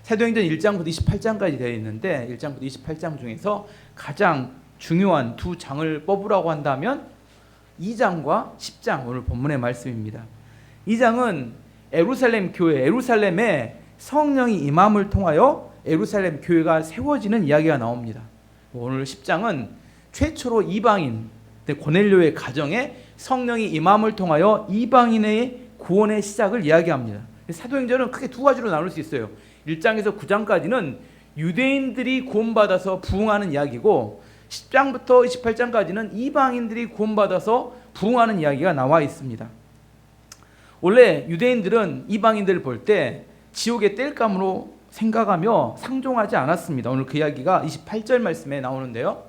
사도행전 1장부터 28장까지 되어 있는데 1장부터 28장 중에서 가장 중요한 두 장을 뽑으라고 한다면 2장과 10장, 오늘 본문의 말씀입니다. 2장은 예루살렘 교회, 예루살렘에 성령이 임함을 통하여 예루살렘 교회가 세워지는 이야기가 나옵니다. 오늘 10장은 최초로 이방인 고넬료의 가정에 성령이 임함을 통하여 이방인의 구원의 시작을 이야기합니다. 사도행전은 크게 두 가지로 나눌 수 있어요. 1장에서 9장까지는 유대인들이 구원받아서 부흥하는 이야기고 10장부터 28장까지는 이방인들이 구원받아서 부흥하는 이야기가 나와 있습니다. 원래 유대인들은 이방인들을 볼 때 지옥의 땔감으로 생각하며 상종하지 않았습니다. 오늘 그 이야기가 28절 말씀에 나오는데요.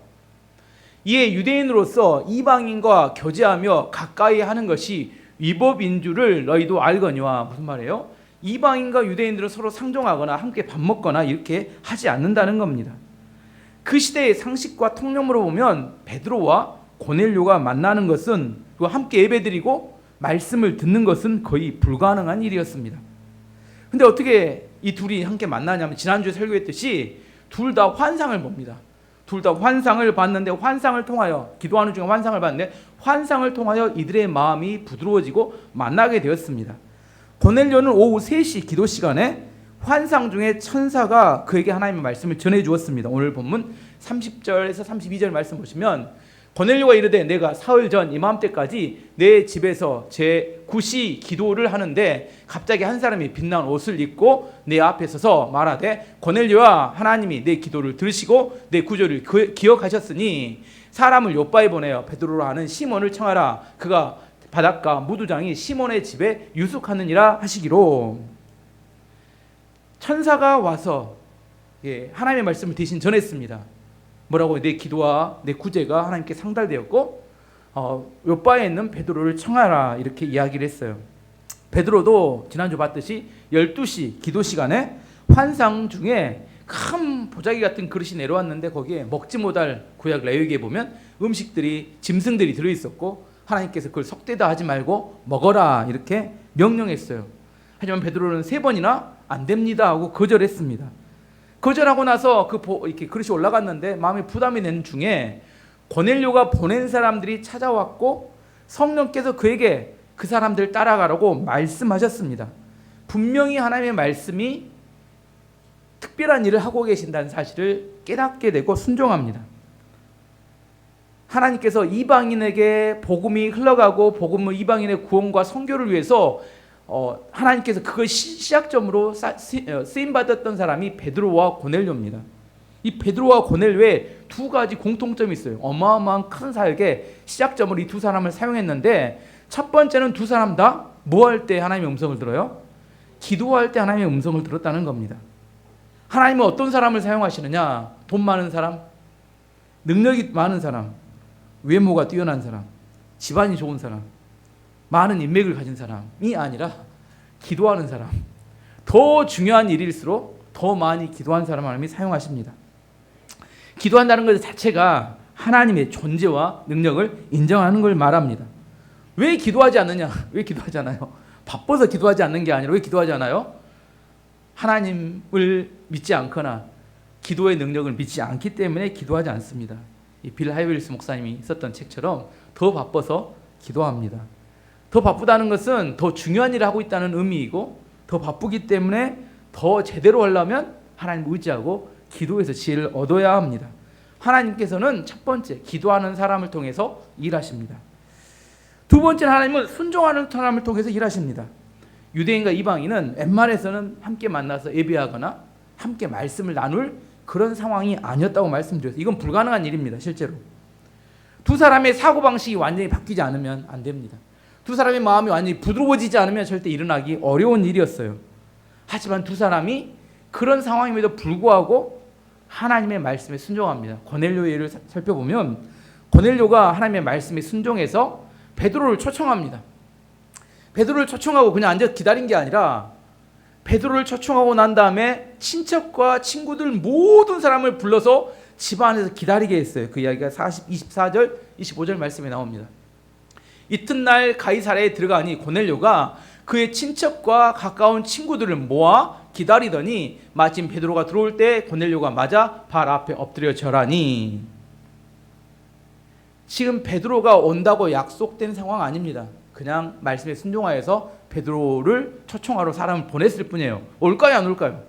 이에 유대인으로서 이방인과 교제하며 가까이 하는 것이 위법인 줄을 너희도 알거니와. 무슨 말이에요? 이방인과 유대인들은 서로 상종하거나 함께 밥 먹거나 이렇게 하지 않는다는 겁니다. 그 시대의 상식과 통념으로 보면 베드로와 고넬료가 만나는 것은, 그리고 함께 예배드리고 말씀을 듣는 것은 거의 불가능한 일이었습니다. 근데 어떻게 이 둘이 함께 만나냐면, 지난주에 설교했듯이 둘 다 환상을 봅니다. 둘 다 환상을 봤는데, 환상을 통하여, 기도하는 중에 환상을 봤는데 환상을 통하여 이들의 마음이 부드러워지고 만나게 되었습니다. 고넬료는 오후 3시 기도 시간에 환상 중에 천사가 그에게 하나님의 말씀을 전해 주었습니다. 오늘 본문 30절에서 32절 말씀 보시면, 고넬료가 이르되 내가 사흘 전 이맘때까지 내 집에서 제 9시 기도를 하는데 갑자기 한 사람이 빛난 옷을 입고 내 앞에 서서 말하되, 고넬료야, 하나님이 내 기도를 들으시고 내 구조를 기억하셨으니 사람을 요바에 보내어 베드로로 하는 시몬을 청하라. 그가 바닷가 무두장이 시몬의 집에 유숙하느니라 하시기로. 천사가 와서 하나님의 말씀을 대신 전했습니다. 뭐라고? 내 기도와 내 구제가 하나님께 상달되었고 요바에 있는 베드로를 청하라, 이렇게 이야기를 했어요. 베드로도 지난주 봤듯이 12시 기도 시간에 환상 중에 큰 보자기 같은 그릇이 내려왔는데 거기에 먹지 못할 구약 레위기에 보면 음식들이, 짐승들이 들어있었고 하나님께서 그걸 속되다 하지 말고 먹어라 이렇게 명령했어요. 하지만 베드로는 3번이나 안 됩니다 하고 거절했습니다. 거절하고 나서 이렇게 그릇이 올라갔는데 마음에 부담이 되는 중에 고넬료가 보낸 사람들이 찾아왔고 성령께서 그에게 그 사람들 따라가라고 말씀하셨습니다. 분명히 하나님의 말씀이 특별한 일을 하고 계신다는 사실을 깨닫게 되고 순종합니다. 하나님께서 이방인에게 복음이 흘러가고 복음을 이방인의 구원과 선교를 위해서 하나님께서 그걸 시작점으로 쓰임받았던 사람이 베드로와 고넬료입니다. 이 베드로와 고넬료에 두 가지 공통점이 있어요. 어마어마한 큰 사역의 시작점으로 이 두 사람을 사용했는데, 첫 번째는 두 사람 다 뭐 할 때 하나님의 음성을 들어요? 기도할 때 하나님의 음성을 들었다는 겁니다. 하나님은 어떤 사람을 사용하시느냐? 돈 많은 사람, 능력이 많은 사람, 외모가 뛰어난 사람, 집안이 좋은 사람, 많은 인맥을 가진 사람이 아니라 기도하는 사람, 더 중요한 일일수록 더 많이 기도한 사람을 하나님이 사용하십니다. 기도한다는 것 자체가 하나님의 존재와 능력을 인정하는 걸 말합니다. 왜 기도하지 않느냐? 왜 기도하지 않아요? 바빠서 기도하지 않는 게 아니라 왜 기도하지 않아요? 하나님을 믿지 않거나 기도의 능력을 믿지 않기 때문에 기도하지 않습니다. 이 빌 하이윌스 목사님이 썼던 책처럼 더 바빠서 기도합니다. 더 바쁘다는 것은 더 중요한 일을 하고 있다는 의미이고, 더 바쁘기 때문에 더 제대로 하려면 하나님을 의지하고 기도에서 지혜를 얻어야 합니다. 하나님께서는 첫 번째 기도하는 사람을 통해서 일하십니다. 두 번째는 하나님은 순종하는 사람을 통해서 일하십니다. 유대인과 이방인은 웬만해서는 함께 만나서 예배하거나 함께 말씀을 나눌 그런 상황이 아니었다고 말씀드렸어요. 이건 불가능한 일입니다. 실제로 두 사람의 사고방식이 완전히 바뀌지 않으면 안 됩니다. 두 사람의 마음이 완전히 부드러워지지 않으면 절대 일어나기 어려운 일이었어요. 하지만 두 사람이 그런 상황임에도 불구하고 하나님의 말씀에 순종합니다. 고넬료의 예를 살펴보면 고넬료가 하나님의 말씀에 순종해서 베드로를 초청합니다. 베드로를 초청하고 그냥 앉아 기다린 게 아니라 베드로를 초청하고 난 다음에 친척과 친구들 모든 사람을 불러서 집 안에서 기다리게 했어요. 그 이야기가 24절, 25절 말씀에 나옵니다. 이튿날 가이사랴에 들어가니 고넬료가 그의 친척과 가까운 친구들을 모아 기다리더니 마침 베드로가 들어올 때 고넬료가 맞아 발 앞에 엎드려 절하니. 지금 베드로가 온다고 약속된 상황 아닙니다. 그냥 말씀에 순종하여서 베드로를 초청하러 사람을 보냈을 뿐이에요. 올까요, 안 올까요?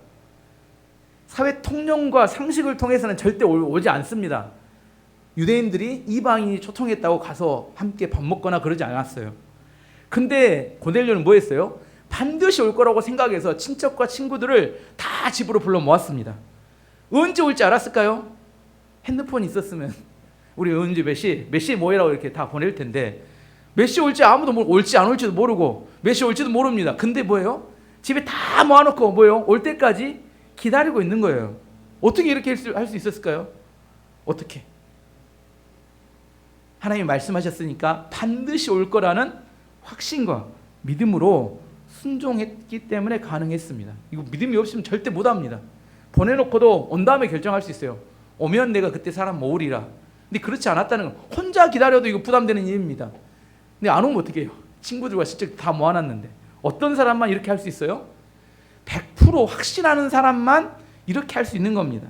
사회 통념과 상식을 통해서는 절대 오지 않습니다. 유대인들이 이방인이 초청했다고 가서 함께 밥 먹거나 그러지 않았어요. 근데 고넬료는 뭐 했어요? 반드시 올 거라고 생각해서 친척과 친구들을 다 집으로 불러 모았습니다. 언제 올지 알았을까요? 핸드폰이 있었으면 우리 언제 몇 시에 모이라고 이렇게 다 보낼 텐데, 몇 시에 올지 아무도 올지 안 올지도 모르고 몇 시에 올지도 모릅니다. 근데 뭐예요? 집에 다 모아놓고 뭐예요? 올 때까지 기다리고 있는 거예요. 어떻게 이렇게 할 수 있었을까요? 어떻게? 하나님이 말씀하셨으니까 반드시 올 거라는 확신과 믿음으로 순종했기 때문에 가능했습니다. 이거 믿음이 없으면 절대 못합니다. 보내놓고도 온 다음에 결정할 수 있어요. 오면 내가 그때 사람 모으리라. 근데 그렇지 않았다는 건 혼자 기다려도 이거 부담되는 일입니다. 근데 안 오면 어떻게 해요? 친구들과 친척 다 모아놨는데 어떤 사람만 이렇게 할 수 있어요? 100% 확신하는 사람만 이렇게 할 수 있는 겁니다.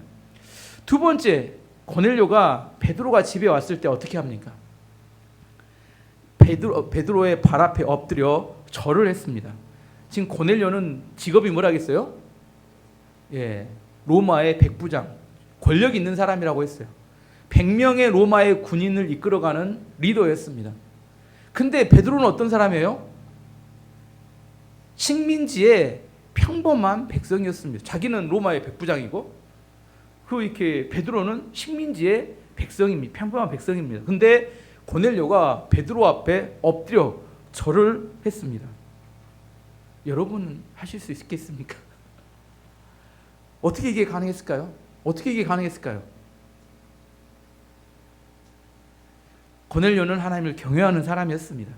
두 번째, 고넬료가 베드로가 집에 왔을 때 어떻게 합니까? 베드로의 발 앞에 엎드려 절을 했습니다. 지금 고넬료는 직업이 뭐라겠어요? 로마의 백부장, 권력 있는 사람이라고 했어요. 100명의 로마의 군인을 이끌어가는 리더였습니다. 근데 베드로는 어떤 사람이에요? 식민지의 평범한 백성이었습니다. 자기는 로마의 백부장이고, 그리고 이렇게 베드로는 식민지의 백성입니다. 평범한 백성입니다. 근데 고넬료가 베드로 앞에 엎드려 절을 했습니다. 여러분 하실 수 있겠습니까? 어떻게 이게 가능했을까요? 어떻게 이게 가능했을까요? 고넬료는 하나님을 경외하는 사람이었습니다.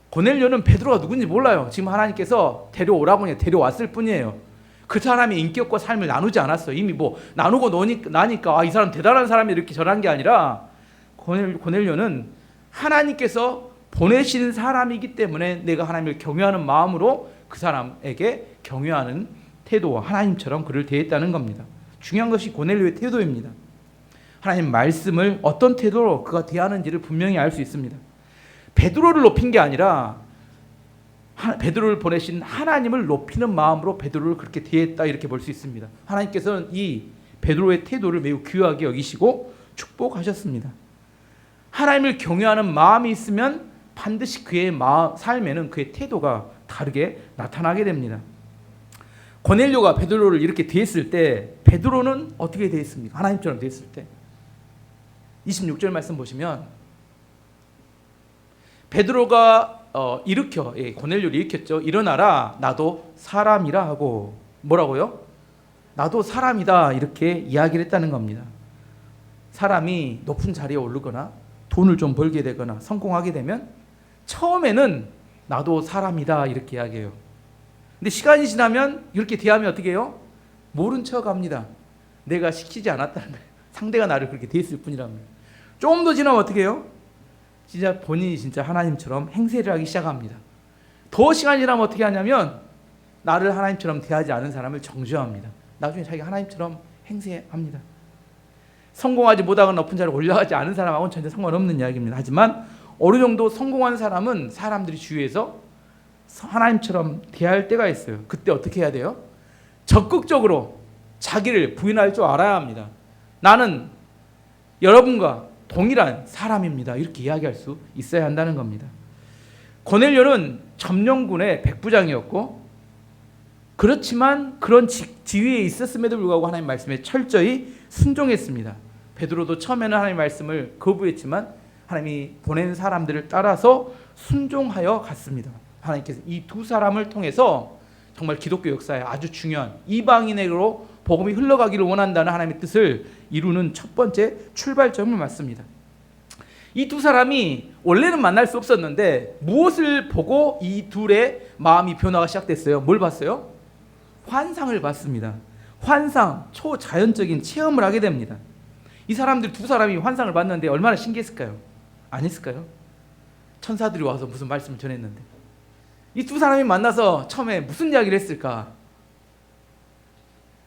고넬료는 베드로가 누군지 몰라요. 지금 하나님께서 데려오라고 데려왔을 뿐이에요. 그 사람의 인격과 삶을 나누지 않았어요. 이미 뭐 나누고 나니까 이 사람 대단한 사람이 이렇게 절한 게 아니라, 고넬료는 하나님께서 보내신 사람이기 때문에 내가 하나님을 경외하는 마음으로 그 사람에게 경외하는 태도와 하나님처럼 그를 대했다는 겁니다. 중요한 것이 고넬료의 태도입니다. 하나님 말씀을 어떤 태도로 그가 대하는지를 분명히 알 수 있습니다. 베드로를 높인 게 아니라 베드로를 보내신 하나님을 높이는 마음으로 베드로를 그렇게 대했다, 이렇게 볼 수 있습니다. 하나님께서는 이 베드로의 태도를 매우 귀하게 여기시고 축복하셨습니다. 하나님을 경외하는 마음이 있으면 반드시 그의 삶에는 그의 태도가 다르게 나타나게 됩니다. 고넬료가 베드로를 이렇게 대했을 때 베드로는 어떻게 대했습니까? 하나님처럼 대했을 때 26절 말씀 보시면 베드로가 고넬료를 일으켰죠. 일어나라, 나도 사람이라 하고, 뭐라고요? 나도 사람이다, 이렇게 이야기를 했다는 겁니다. 사람이 높은 자리에 오르거나 돈을 좀 벌게 되거나 성공하게 되면 처음에는 나도 사람이다 이렇게 이야기해요. 근데 시간이 지나면 이렇게 대하면 어떻게 해요? 모른 척 합니다. 내가 시키지 않았다는 거예요. 상대가 나를 그렇게 대했을 뿐이랍니다. 좀 더 지나면 어떻게 해요? 진짜 본인이 진짜 하나님처럼 행세를 하기 시작합니다. 더 시간이 지나면 어떻게 하냐면 나를 하나님처럼 대하지 않은 사람을 정죄합니다. 나중에 자기가 하나님처럼 행세합니다. 성공하지 못하거나 높은 자리에 올라가지 않은 사람하고는 전혀 상관없는 이야기입니다. 하지만 어느 정도 성공한 사람은 사람들이 주위에서 하나님처럼 대할 때가 있어요. 그때 어떻게 해야 돼요? 적극적으로 자기를 부인할 줄 알아야 합니다. 나는 여러분과 동일한 사람입니다, 이렇게 이야기할 수 있어야 한다는 겁니다. 고넬료는 점령군의 백부장이었고, 그렇지만 그런 지위에 있었음에도 불구하고 하나님 말씀에 철저히 순종했습니다. 베드로도 처음에는 하나님 말씀을 거부했지만 하나님이 보낸 사람들을 따라서 순종하여 갔습니다. 하나님께서 이 두 사람을 통해서 정말 기독교 역사에 아주 중요한 이방인에게로 복음이 흘러가기를 원한다는 하나님의 뜻을 이루는 첫 번째 출발점을 맞습니다. 이 두 사람이 원래는 만날 수 없었는데 무엇을 보고 이 둘의 마음이 변화가 시작됐어요? 뭘 봤어요? 환상을 봤습니다. 환상, 초자연적인 체험을 하게 됩니다. 이 사람들 두 사람이 환상을 봤는데 얼마나 신기했을까요? 아니었을까요? 천사들이 와서 무슨 말씀을 전했는데 이 두 사람이 만나서 처음에 무슨 이야기를 했을까?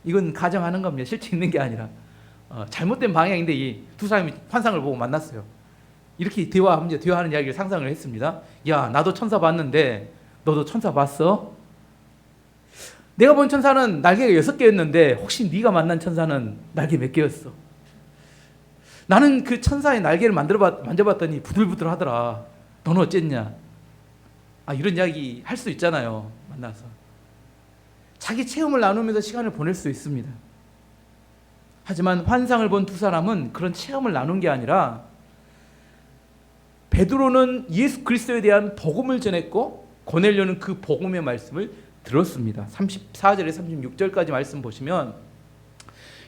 이건 가정하는 겁니다. 실제 있는 게 아니라 잘못된 방향인데 이 두 사람이 환상을 보고 만났어요. 이렇게 대화하는 이야기를 상상을 했습니다. 야, 나도 천사 봤는데 너도 천사 봤어? 내가 본 천사는 날개가 6개였는데 혹시 네가 만난 천사는 날개 몇 개였어? 나는 그 천사의 날개를 만져봤더니 부들부들하더라. 너는 어쨌냐? 이런 이야기 할 수 있잖아요. 만나서 자기 체험을 나누면서 시간을 보낼 수 있습니다. 하지만 환상을 본 두 사람은 그런 체험을 나눈 게 아니라 베드로는 예수 그리스도에 대한 복음을 전했고 고넬료는 그 복음의 말씀을 들었습니다. 34절에 36절까지 말씀 보시면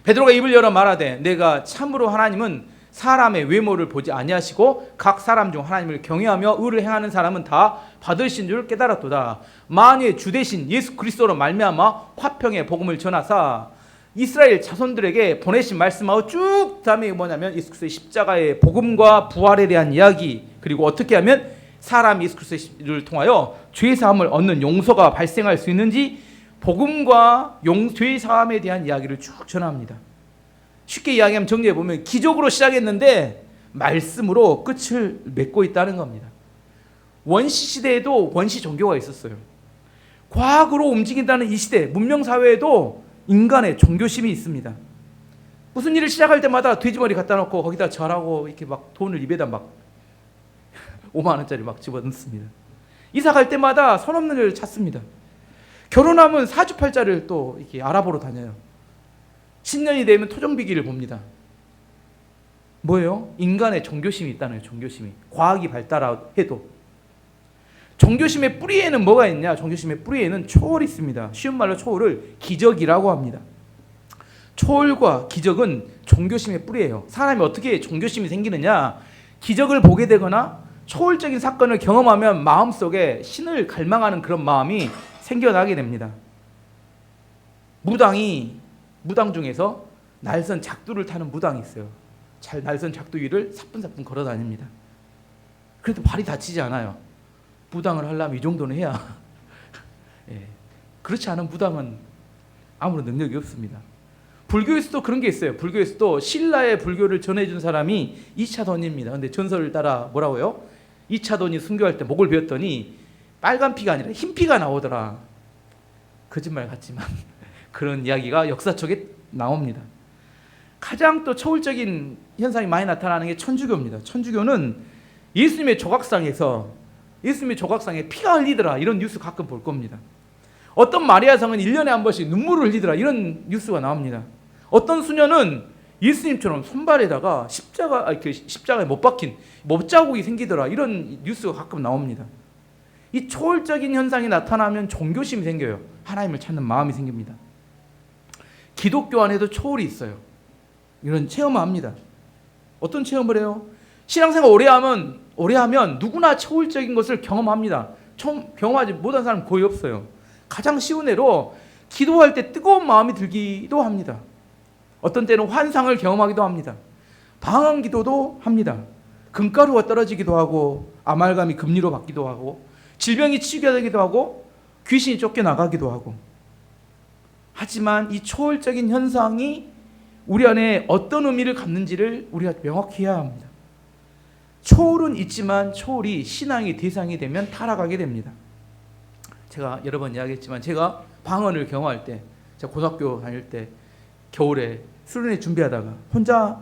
베드로가 입을 열어 말하되 내가 참으로 하나님은 사람의 외모를 보지 아니하시고 각 사람 중 하나님을 경외하며 의를 행하는 사람은 다 받으신 줄 깨달았도다. 만유의 주 대신 예수 그리스도로 말미암아 화평의 복음을 전하사 이스라엘 자손들에게 보내신 말씀하고 쭉 다음에 뭐냐면 예수 그리스도의 십자가의 복음과 부활에 대한 이야기, 그리고 어떻게 하면 사람 예수 그리스도를 통하여 죄 사함을 얻는 용서가 발생할 수 있는지 복음과 죄 사함에 대한 이야기를 쭉 전합니다. 쉽게 이야기하면 정리해 보면 기적으로 시작했는데 말씀으로 끝을 맺고 있다는 겁니다. 원시 시대에도 원시 종교가 있었어요. 과학으로 움직인다는 이 시대 문명 사회에도 인간의 종교심이 있습니다. 무슨 일을 시작할 때마다 돼지머리 갖다 놓고 거기다 절하고 이렇게 막 돈을 입에다 막 5만 원짜리 막 집어넣습니다. 이사 갈 때마다 선 없는 일을 찾습니다. 결혼하면 사주팔자를 또 이렇게 알아보러 다녀요. 신년이 되면 토종비기를 봅니다. 뭐예요? 인간의 종교심이 있다는 거예요. 종교심이. 과학이 발달해도. 종교심의 뿌리에는 뭐가 있냐? 종교심의 뿌리에는 초월이 있습니다. 쉬운 말로 초월을 기적이라고 합니다. 초월과 기적은 종교심의 뿌리예요. 사람이 어떻게 종교심이 생기느냐? 기적을 보게 되거나 초월적인 사건을 경험하면 마음속에 신을 갈망하는 그런 마음이 생겨나게 됩니다. 무당 중에서 날선 작두를 타는 무당이 있어요. 잘 날선 작두 위를 사뿐사뿐 걸어 다닙니다. 그래도 발이 다치지 않아요. 무당을 하려면 이 정도는 해야. 그렇지 않은 무당은 아무런 능력이 없습니다. 불교에서도 그런 게 있어요. 불교에서도 신라의 불교를 전해준 사람이 이차돈입니다. 근데 전설을 따라 뭐라고요? 이차돈이 순교할 때 목을 베었더니 빨간 피가 아니라 흰 피가 나오더라. 거짓말 같지만 그런 이야기가 역사 속에 나옵니다. 가장 또 초월적인 현상이 많이 나타나는 게 천주교입니다. 천주교는 예수님의 조각상에 피가 흘리더라 이런 뉴스 가끔 볼 겁니다. 어떤 마리아 성은 1년에 한 번씩 눈물을 흘리더라 이런 뉴스가 나옵니다. 어떤 수녀는 예수님처럼 손발에다가 십자가에 못 박힌 못자국이 생기더라 이런 뉴스가 가끔 나옵니다. 이 초월적인 현상이 나타나면 종교심이 생겨요. 하나님을 찾는 마음이 생깁니다. 기독교 안에도 초월이 있어요. 이런 체험을 합니다. 어떤 체험을 해요? 신앙생활 오래 하면 누구나 초월적인 것을 경험합니다. 경험하지 못한 사람 거의 없어요. 가장 쉬운 예로 기도할 때 뜨거운 마음이 들기도 합니다. 어떤 때는 환상을 경험하기도 합니다. 방언 기도도 합니다. 금가루가 떨어지기도 하고 아말감이 금리로 바뀌기도 하고 질병이 치유되기도 하고 귀신이 쫓겨나가기도 하고. 하지만 이 초월적인 현상이 우리 안에 어떤 의미를 갖는지를 우리가 명확히 해야 합니다. 초월은 있지만 초월이 신앙의 대상이 되면 타락하게 됩니다. 제가 여러 번 이야기했지만 제가 방언을 경험할 때, 제가 고등학교 다닐 때 겨울에 수련회 준비하다가 혼자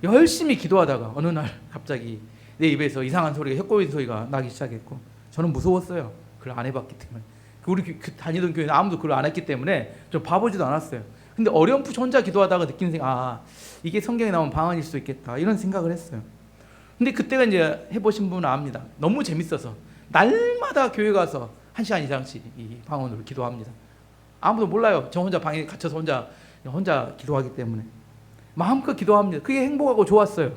열심히 기도하다가 어느 날 갑자기 내 입에서 이상한 소리가 혀꼬이는 소리가 나기 시작했고 저는 무서웠어요. 그걸 안 해봤기 때문에. 우리 다니던 교회는 아무도 그걸 안 했기 때문에 좀 봐보지도 않았어요. 근데 어렴풋이 혼자 기도하다가 느끼는 생각, 이게 성경에 나온 방언일 수 있겠다 이런 생각을 했어요. 근데 그때가 이제 해보신 분은 압니다. 너무 재밌어서 날마다 교회 가서 1시간 이상씩 이 방언으로 기도합니다. 아무도 몰라요. 저 혼자 방에 갇혀서 혼자 기도하기 때문에 마음껏 기도합니다. 그게 행복하고 좋았어요.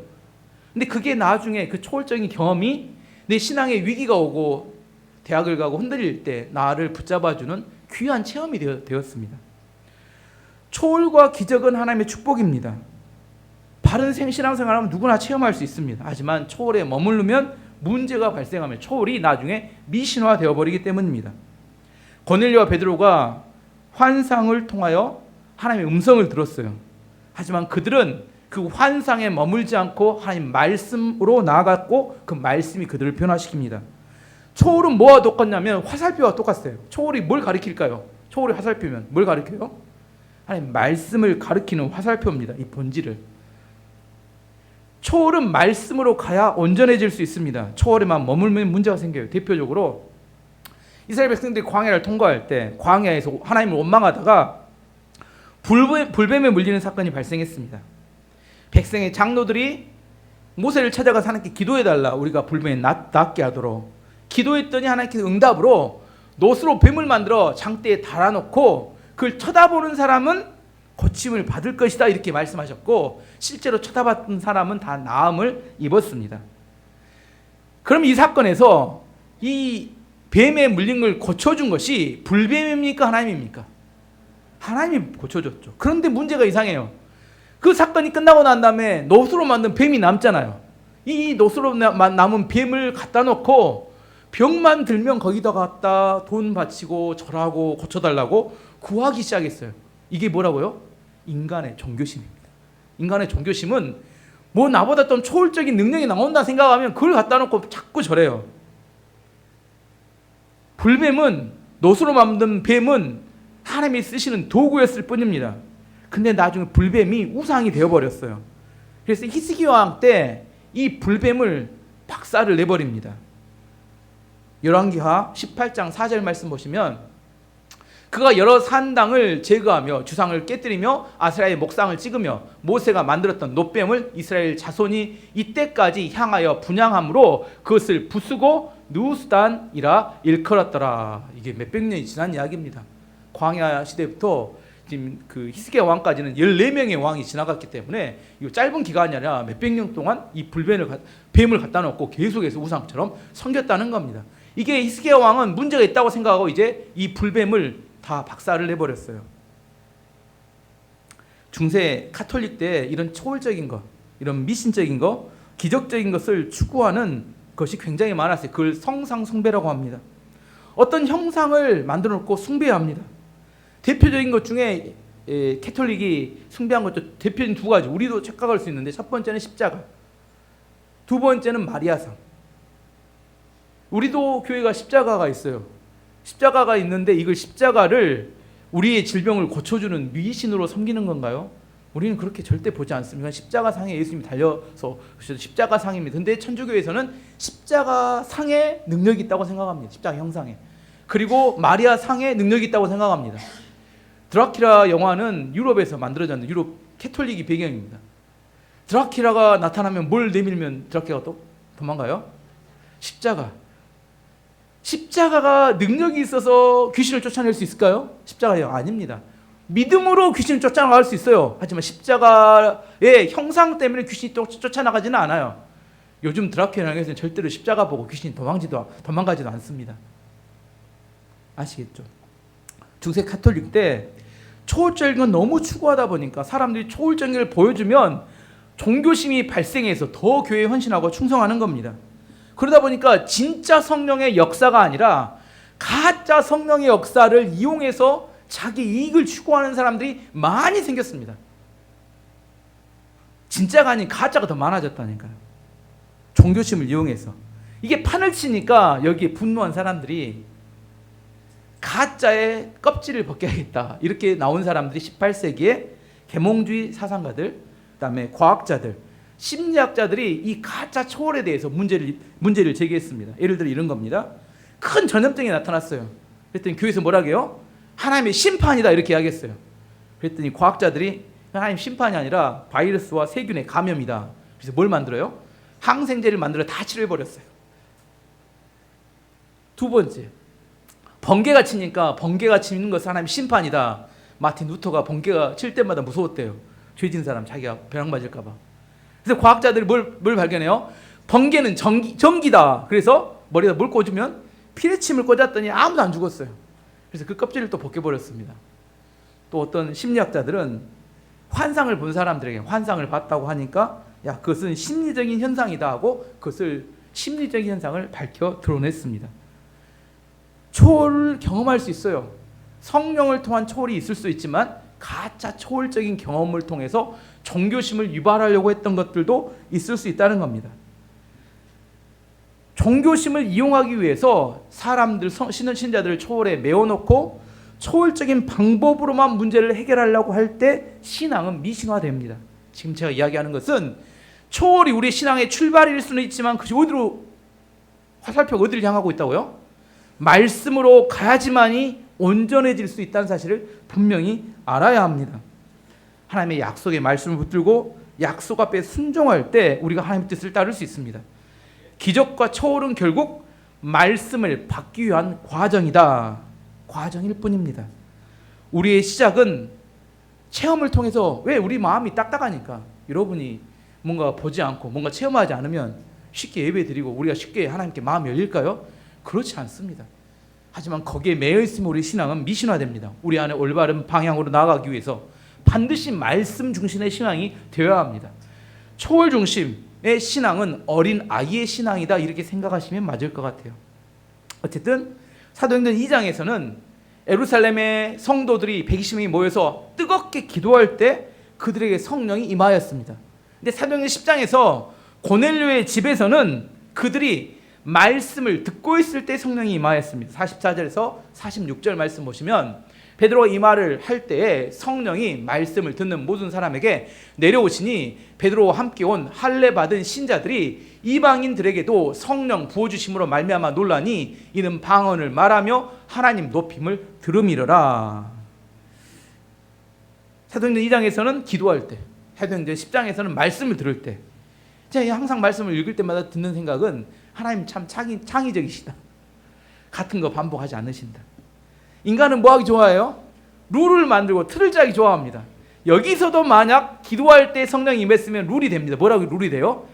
근데 그게 나중에 그 초월적인 경험이 내 신앙에 위기가 오고 대학을 가고 흔들릴 때 나를 붙잡아주는 귀한 체험이 되었습니다. 초월과 기적은 하나님의 축복입니다. 바른 신앙생활하면 누구나 체험할 수 있습니다. 하지만 초월에 머무르면 문제가 발생하면 초월이 나중에 미신화 되어버리기 때문입니다. 고넬료와 베드로가 환상을 통하여 하나님의 음성을 들었어요. 하지만 그들은 그 환상에 머물지 않고 하나님 말씀으로 나아갔고 그 말씀이 그들을 변화시킵니다. 초월은 뭐와 똑같냐면 화살표와 똑같아요. 초월이 뭘 가리킬까요? 초월이 화살표면 뭘 가리켜요? 하나님 말씀을 가리키는 화살표입니다. 이 본질을. 초월은 말씀으로 가야 온전해질 수 있습니다. 초월에만 머물면 문제가 생겨요. 대표적으로 이스라엘 백성들이 광야를 통과할 때 광야에서 하나님을 원망하다가 불뱀에 물리는 사건이 발생했습니다. 백성의 장로들이 모세를 찾아가서 하나님께 기도해달라, 우리가 불뱀에 낫게 하도록 기도했더니 하나님께서 응답으로 놋으로 뱀을 만들어 장대에 달아놓고 그걸 쳐다보는 사람은 고침을 받을 것이다, 이렇게 말씀하셨고 실제로 쳐다봤던 사람은 다 나음을 입었습니다. 그럼 이 사건에서 이 뱀에 물린 걸 고쳐준 것이 불뱀입니까, 하나님입니까? 하나님이 고쳐줬죠. 그런데 문제가 이상해요. 그 사건이 끝나고 난 다음에 놋으로 만든 뱀이 남잖아요. 이 놋으로 남은 뱀을 갖다 놓고 병만 들면 거기다 갖다 돈 바치고 절하고 고쳐달라고 구하기 시작했어요. 이게 뭐라고요? 인간의 종교심입니다. 인간의 종교심은 뭐 나보다 좀 초월적인 능력이 나온다 생각하면 그걸 갖다 놓고 자꾸 절해요. 불뱀은, 놋으로 만든 뱀은 하나님이 쓰시는 도구였을 뿐입니다. 근데 나중에 불뱀이 우상이 되어버렸어요. 그래서 히스기야 왕 때 이 불뱀을 박살을 내버립니다. 열왕기하 18장 4절 말씀 보시면 그가 여러 산당을 제거하며 주상을 깨뜨리며 아세라의 목상을 찍으며 모세가 만들었던 놋뱀을 이스라엘 자손이 이때까지 향하여 분향함으로 그것을 부수고 누수단이라 일컬었더라. 이게 몇백 년이 지난 이야기입니다. 광야 시대부터 지금 그 히스기야 왕까지는 14명의 왕이 지나갔기 때문에 이 짧은 기간이 아니라 몇백 년 동안 이 뱀을 갖다 놓고 계속해서 우상처럼 섬겼다는 겁니다. 이게 히스기야 왕은 문제가 있다고 생각하고 이제 이 불뱀을 다 박살을 내버렸어요. 중세 카톨릭 때 이런 초월적인 것, 이런 미신적인 것, 기적적인 것을 추구하는 것이 굉장히 많았어요. 그걸 성상 숭배라고 합니다. 어떤 형상을 만들어 놓고 숭배합니다. 대표적인 것 중에 캐톨릭이 숭배한 것도 대표적인 두 가지, 우리도 착각할 수 있는데 첫 번째는 십자가, 두 번째는 마리아상. 우리도 교회가 십자가가 있어요. 십자가가 있는데 이걸 십자가를 우리의 질병을 고쳐주는 미신으로 섬기는 건가요? 우리는 그렇게 절대 보지 않습니다. 십자가상에 예수님이 달려서 십자가상입니다. 근데 천주교에서는 십자가상에 능력이 있다고 생각합니다. 십자가 형상에. 그리고 마리아상에 능력이 있다고 생각합니다. 드라큘라 영화는 유럽에서 만들어졌는 유럽 캐톨릭이 배경입니다. 드라큘라가 나타나면 뭘 내밀면 드라큘라가 또 도망가요? 십자가. 십자가가 능력이 있어서 귀신을 쫓아낼 수 있을까요? 십자가요? 아닙니다. 믿음으로 귀신을 쫓아나갈 수 있어요. 하지만 십자가의 형상 때문에 귀신이 쫓아나가지는 않아요. 요즘 드라큘라에서는 절대로 십자가 보고 귀신이 도망가지도 않습니다. 아시겠죠? 중세 카톨릭 때 초월적인 건 너무 추구하다 보니까 사람들이 초월적인 걸 보여주면 종교심이 발생해서 더 교회에 헌신하고 충성하는 겁니다. 그러다 보니까 진짜 성령의 역사가 아니라 가짜 성령의 역사를 이용해서 자기 이익을 추구하는 사람들이 많이 생겼습니다. 진짜가 아닌 가짜가 더 많아졌다니까요. 종교심을 이용해서. 이게 판을 치니까 여기에 분노한 사람들이 가짜의 껍질을 벗겨야겠다, 이렇게 나온 사람들이 18세기에 계몽주의 사상가들, 그다음에 과학자들, 심리학자들이 이 가짜 초월에 대해서 문제를 제기했습니다. 예를 들어 이런 겁니다. 큰 전염병이 나타났어요. 그랬더니 교회에서 뭐라고 해요? 하나님의 심판이다, 이렇게 이야기했어요. 그랬더니 과학자들이 하나님 심판이 아니라 바이러스와 세균의 감염이다. 그래서 뭘 만들어요? 항생제를 만들어 다 치료해버렸어요. 두 번째, 번개가 치니까 번개가 치는 것은 하나님 심판이다. 마틴 루터가 번개가 칠 때마다 무서웠대요. 죄진 사람 자기가 벼락 맞을까 봐. 그래서 과학자들이 뭘 발견해요? 번개는 전기다. 그래서 머리에다 뭘 꽂으면 피레침을 꽂았더니 아무도 안 죽었어요. 그래서 그 껍질을 또 벗겨버렸습니다. 또 어떤 심리학자들은 환상을 본 사람들에게 환상을 봤다고 하니까 야, 그것은 심리적인 현상이다 하고 그것을 심리적인 현상을 밝혀 드러냈습니다. 초월을 경험할 수 있어요. 성령을 통한 초월이 있을 수 있지만 가짜 초월적인 경험을 통해서 종교심을 유발하려고 했던 것들도 있을 수 있다는 겁니다. 종교심을 이용하기 위해서 사람들, 신자들을 초월에 메워놓고 초월적인 방법으로만 문제를 해결하려고 할 때 신앙은 미신화됩니다. 지금 제가 이야기하는 것은 초월이 우리의 신앙의 출발일 수는 있지만 그것이 어디로 화살표가 어디를 향하고 있다고요? 말씀으로 가야지만이 온전해질 수 있다는 사실을 분명히 알아야 합니다. 하나님의 약속의 말씀을 붙들고 약속 앞에 순종할 때 우리가 하나님의 뜻을 따를 수 있습니다. 기적과 초월은 결국 말씀을 받기 위한 과정이다. 과정일 뿐입니다. 우리의 시작은 체험을 통해서, 왜 우리 마음이 딱딱하니까 여러분이 뭔가 보지 않고 뭔가 체험하지 않으면 쉽게 예배 드리고 우리가 쉽게 하나님께 마음이 열릴까요? 그렇지 않습니다. 하지만 거기에 매여 있으면 우리 신앙은 미신화됩니다. 우리 안에 올바른 방향으로 나아가기 위해서 반드시 말씀 중심의 신앙이 되어야 합니다. 초월 중심의 신앙은 어린 아이의 신앙이다, 이렇게 생각하시면 맞을 것 같아요. 어쨌든 사도행전 2장에서는 예루살렘의 성도들이 120명이 모여서 뜨겁게 기도할 때 그들에게 성령이 임하였습니다. 근데 사도행전 10장에서 고넬료의 집에서는 그들이 말씀을 듣고 있을 때 성령이 임하였습니다. 44절에서 46절 말씀 보시면 베드로가 이 말을 할 때에 성령이 말씀을 듣는 모든 사람에게 내려오시니 베드로와 함께 온 할례 받은 신자들이 이방인들에게도 성령 부어주심으로 말미암아 놀라니 이는 방언을 말하며 하나님 높임을 들음이러라. 사도행전 2장에서는 기도할 때, 사도행전 10장에서는 말씀을 들을 때, 제가 항상 말씀을 읽을 때마다 듣는 생각은 하나님 참 창의적이시다. 같은 거 반복하지 않으신다. 인간은 뭐하기 좋아해요? 룰을 만들고 틀을 짜기 좋아합니다. 여기서도 만약 기도할 때 성령이 임했으면 룰이 됩니다. 뭐라고 룰이 돼요?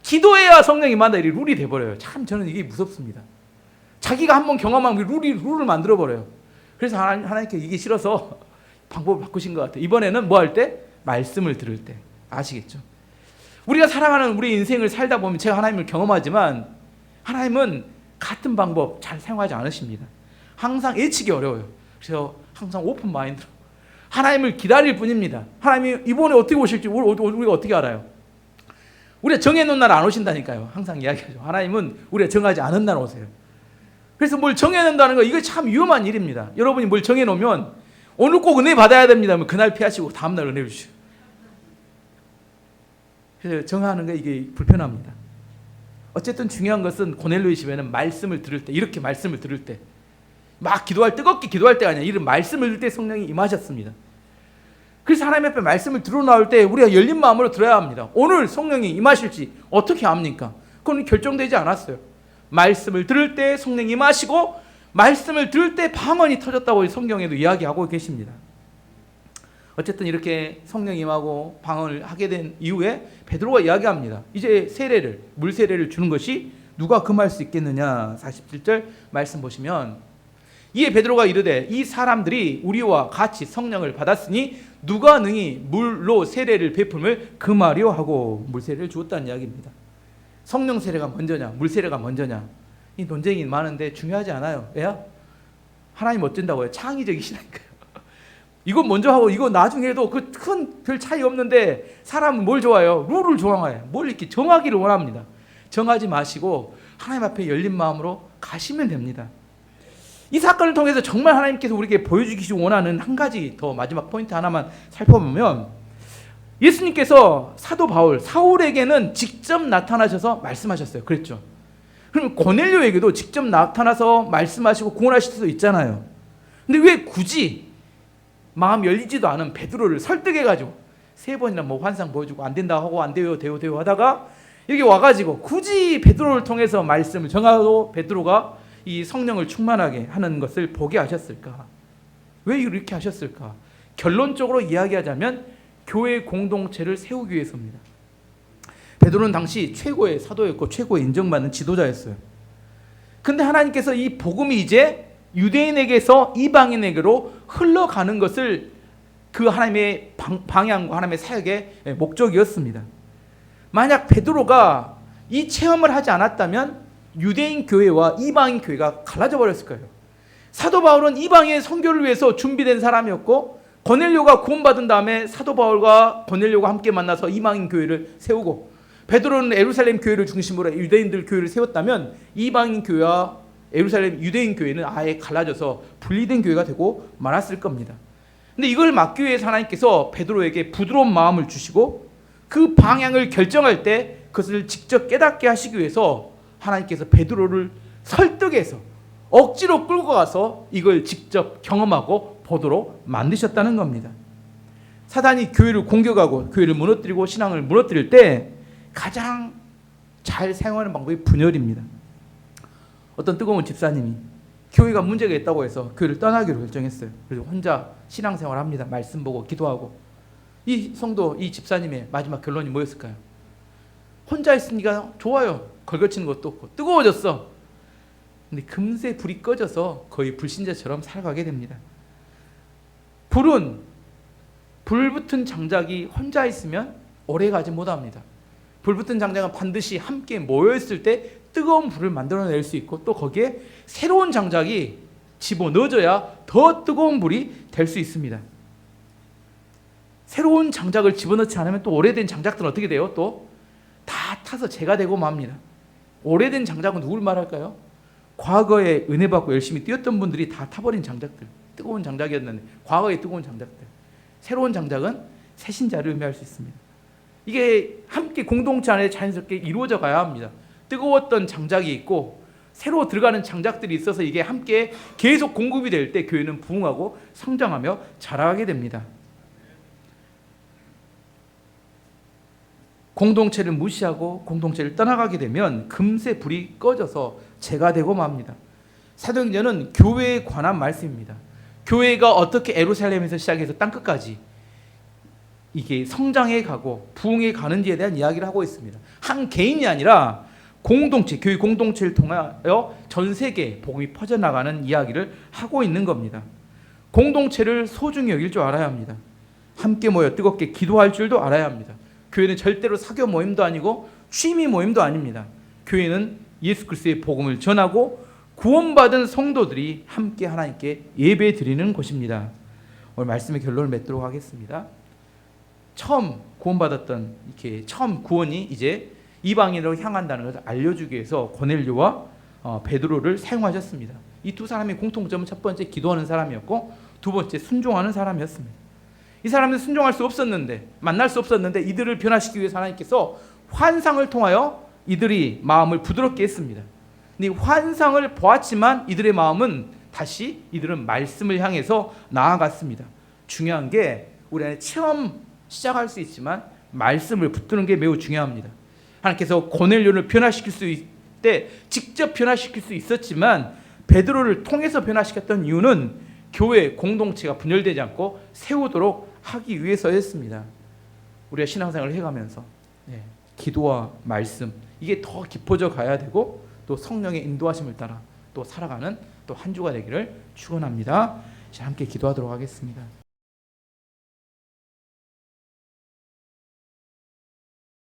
기도해야 성령이 임한다, 이 룰이 돼버려요. 참 저는 이게 무섭습니다. 자기가 한번 경험하면 룰을 만들어버려요. 그래서 하나님께 이게 싫어서 방법을 바꾸신 것 같아요. 이번에는 뭐 할 때? 말씀을 들을 때. 아시겠죠? 우리가 살아가는 우리 인생을 살다 보면 제가 하나님을 경험하지만 하나님은 같은 방법 잘 사용하지 않으십니다. 항상 예측이 어려워요. 그래서 항상 오픈 마인드로 하나님을 기다릴 뿐입니다. 하나님이 이번에 어떻게 오실지 우리가 어떻게 알아요? 우리가 정해놓은 날 안 오신다니까요. 항상 이야기하죠. 하나님은 우리가 정하지 않은 날 오세요. 그래서 뭘 정해놓는다는 거, 이거 참 위험한 일입니다. 여러분이 뭘 정해놓으면 오늘 꼭 은혜 받아야 됩니다 하면 그날 피하시고 다음날 은혜 주시죠. 그래서 정하는 게 이게 불편합니다. 어쨌든 중요한 것은 고넬료의 집에는 말씀을 들을 때, 이렇게 말씀을 들을 때 막 뜨겁게 기도할 때가 아니라 이런 말씀을 들을 때 성령이 임하셨습니다. 그래서 하나님 앞에 말씀을 들어 나올 때 우리가 열린 마음으로 들어야 합니다. 오늘 성령이 임하실지 어떻게 압니까? 그건 결정되지 않았어요. 말씀을 들을 때 성령이 임하시고 말씀을 들을 때 방언이 터졌다고 성경에도 이야기하고 계십니다. 어쨌든 이렇게 성령이 임하고 방언을 하게 된 이후에 베드로가 이야기합니다. 이제 세례를, 물 세례를 주는 것이 누가 금할 수 있겠느냐. 47절 말씀 보시면 이에 베드로가 이르되 이 사람들이 우리와 같이 성령을 받았으니 누가 능히 물로 세례를 베품을 금하려 하고 물 세례를 주었다는 이야기입니다. 성령 세례가 먼저냐 물 세례가 먼저냐, 이 논쟁이 많은데 중요하지 않아요. 왜요? 하나님 어쩐다고요? 창의적이시니까요. 이거 먼저 하고 이거 나중에 해도 그 큰 별 차이 없는데 사람은 뭘 좋아해요? 룰을 좋아해요. 뭘 이렇게 정하기를 원합니다. 정하지 마시고 하나님 앞에 열린 마음으로 가시면 됩니다. 이 사건을 통해서 정말 하나님께서 우리에게 보여주기 원하는 한 가지 더 마지막 포인트 하나만 살펴보면, 예수님께서 사도 사울에게는 직접 나타나셔서 말씀하셨어요. 그랬죠. 그럼 고넬료에게도 직접 나타나서 말씀하시고 구원하실 수도 있잖아요. 근데 왜 굳이 마음 열리지도 않은 베드로를 설득해가지고 3번이나 뭐 환상 보여주고 안 된다 하고 안 돼요 하다가 여기 와가지고 굳이 베드로를 통해서 말씀을 정하고 베드로가 이 성령을 충만하게 하는 것을 보게 하셨을까? 왜 이렇게 하셨을까? 결론적으로 이야기하자면 교회 공동체를 세우기 위해서입니다. 베드로는 당시 최고의 사도였고 최고의 인정받는 지도자였어요. 근데 하나님께서 이 복음이 이제 유대인에게서 이방인에게로 흘러가는 것을 그 하나님의 방향과 하나님의 사역의 목적이었습니다. 만약 베드로가 이 체험을 하지 않았다면 유대인 교회와 이방인 교회가 갈라져 버렸을 거예요. 사도 바울은 이방인의 선교를 위해서 준비된 사람이었고 고넬료가 구원받은 다음에 사도 바울과 고넬료가 함께 만나서 이방인 교회를 세우고, 베드로는 예루살렘 교회를 중심으로 유대인들 교회를 세웠다면 이방인 교회와 예루살렘 유대인 교회는 아예 갈라져서 분리된 교회가 되고 말았을 겁니다. 근데 이걸 막기 위해서 하나님께서 베드로에게 부드러운 마음을 주시고 그 방향을 결정할 때 그것을 직접 깨닫게 하시기 위해서 하나님께서 베드로를 설득해서 억지로 끌고 가서 이걸 직접 경험하고 보도록 만드셨다는 겁니다. 사단이 교회를 공격하고 교회를 무너뜨리고 신앙을 무너뜨릴 때 가장 잘 사용하는 방법이 분열입니다. 어떤 뜨거운 집사님이 교회가 문제가 있다고 해서 교회를 떠나기로 결정했어요. 그래서 혼자 신앙생활을 합니다. 말씀 보고 기도하고. 이 성도, 이 집사님의 마지막 결론이 뭐였을까요? 혼자 있으니까 좋아요. 걸거치는 것도 없고 뜨거워졌어. 근데 금세 불이 꺼져서 거의 불신자처럼 살아가게 됩니다. 불은 불 붙은 장작이 혼자 있으면 오래 가지 못합니다. 불 붙은 장작은 반드시 함께 모여 있을 때 뜨거운 불을 만들어낼 수 있고 또 거기에 새로운 장작이 집어넣어져야 더 뜨거운 불이 될 수 있습니다. 새로운 장작을 집어넣지 않으면 또 오래된 장작들은 어떻게 돼요? 또 다 타서 재가 되고 맙니다. 오래된 장작은 누굴 말할까요? 과거에 은혜 받고 열심히 뛰었던 분들이 다 타버린 장작들, 뜨거운 장작이었는데 과거의 뜨거운 장작들. 새로운 장작은 새 신자를 의미할 수 있습니다. 이게 함께 공동체 안에 자연스럽게 이루어져 가야 합니다. 뜨거웠던 장작이 있고 새로 들어가는 장작들이 있어서 이게 함께 계속 공급이 될 때 교회는 부흥하고 성장하며 자라게 됩니다. 공동체를 무시하고 공동체를 떠나가게 되면 금세 불이 꺼져서 재가 되고 맙니다. 사도행전은 교회에 관한 말씀입니다. 교회가 어떻게 예루살렘에서 시작해서 땅끝까지 이게 성장해 가고 부흥해 가는지에 대한 이야기를 하고 있습니다. 한 개인이 아니라 공동체, 교회 공동체를 통하여 전 세계에 복음이 퍼져나가는 이야기를 하고 있는 겁니다. 공동체를 소중히 여길 줄 알아야 합니다. 함께 모여 뜨겁게 기도할 줄도 알아야 합니다. 교회는 절대로 사교 모임도 아니고 취미 모임도 아닙니다. 교회는 예수 그리스도의 복음을 전하고 구원받은 성도들이 함께 하나님께 예배 드리는 곳입니다. 오늘 말씀의 결론을 맺도록 하겠습니다. 처음 구원받았던 이렇게 처음 구원이 이제 이방인으로 향한다는 것을 알려주기 위해서 고넬료와 베드로를 사용하셨습니다. 이 두 사람의 공통점은 첫 번째 기도하는 사람이었고 두 번째 순종하는 사람이었습니다. 이 사람은 순종할 수 없었는데 만날 수 없었는데 이들을 변화시키기 위해서 하나님께서 환상을 통하여 이들이 마음을 부드럽게 했습니다. 근데 환상을 보았지만 이들의 마음은 다시 이들은 말씀을 향해서 나아갔습니다. 중요한 게 우리 안에 체험 시작할 수 있지만 말씀을 붙드는 게 매우 중요합니다. 하나님께서 고넬료를 변화시킬 수 있을 때 직접 변화시킬 수 있었지만 베드로를 통해서 변화시켰던 이유는 교회 공동체가 분열되지 않고 세우도록 하기 위해서였습니다. 우리가 신앙생활을 해가면서 기도와 말씀 이게 더 깊어져 가야 되고 또 성령의 인도하심을 따라 또 살아가는 또 한 주가 되기를 축원합니다. 함께 기도하도록 하겠습니다.